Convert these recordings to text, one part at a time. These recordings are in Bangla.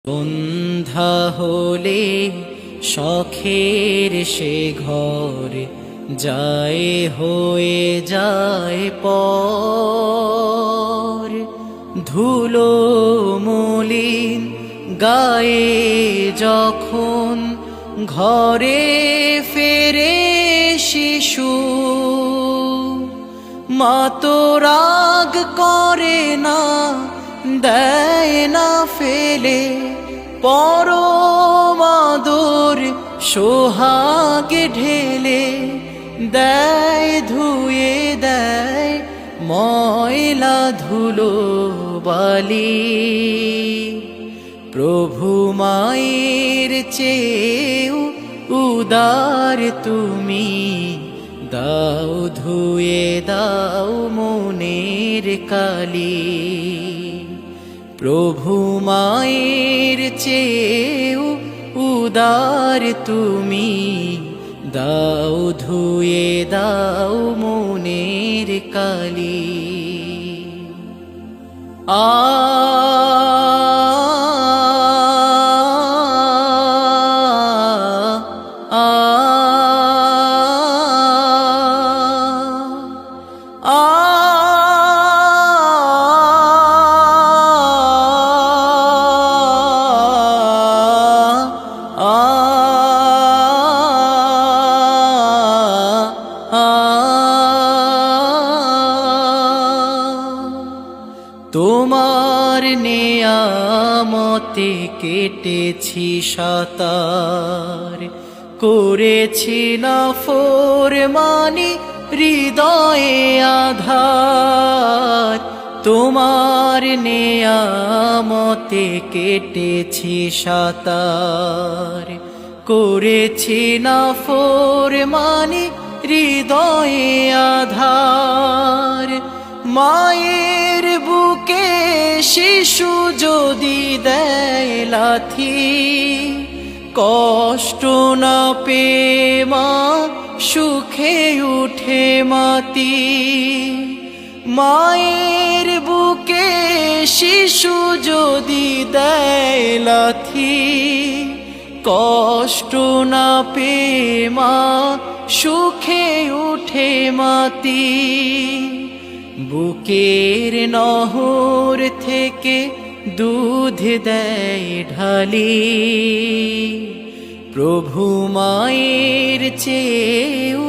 সন্ধ্যা হলে শখের সে ঘরে যায় হয়ে যায় পর, ধুলো মলিন গায়ে যখন ঘরে ফেরে শিশু, মা তো রাগ করে না, দেয় না ফেলে পরম আদর সোহাগে ঢেলে, দেয় ধুয়ে দেয় ময়লা ধুলো বালি। প্রভু মায়ের চেয়েও উদার তুমি, দাও ধুয়ে দাও মনের কালি। প্রভু মায়ের চেয়েও উদার তুমি, দাও ধুয়ে দাও মনের কালি। তোমার নেয়ামতে কেটেছি সাতার, করেছি না ফরমানি হৃদয়ে আধার। তোমার নেয়ামতে কেটেছি সাতার, করেছি না ফরমানি হৃদয়ে আধার। মায়ের বুকে শিশু যদি দেয় লাথি, কষ্ট না পেয়ে মা সুখে উঠে মাতি। মায়ের বুকে শিশু যদি দেয় লাথি, কষ্ট না পেয়ে মা সুখে উঠে মাতি। বুকের নহর থেকে দুধ দেয় ঢালি, প্রভু মায়ের চেয়েও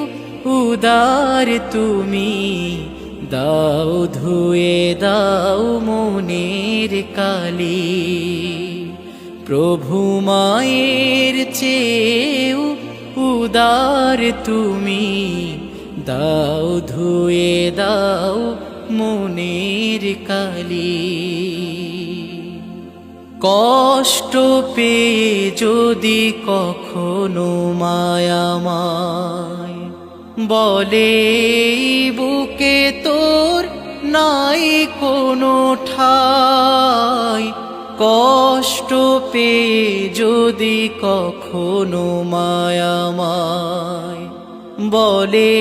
উদার তুমি, দাও ধুয়ে দাও মনের কালি। প্রভু মায়ের চেয়েও উদার তুমি, দাও ধুয়ে দাও মনের কালি। কষ্ট পেয়ে যদি কখনো মায়ামায় বলে বুকে তোর নাই কোনো ঠাই, কষ্ট পেয়ে যদি কখনো মায়ামায় বলে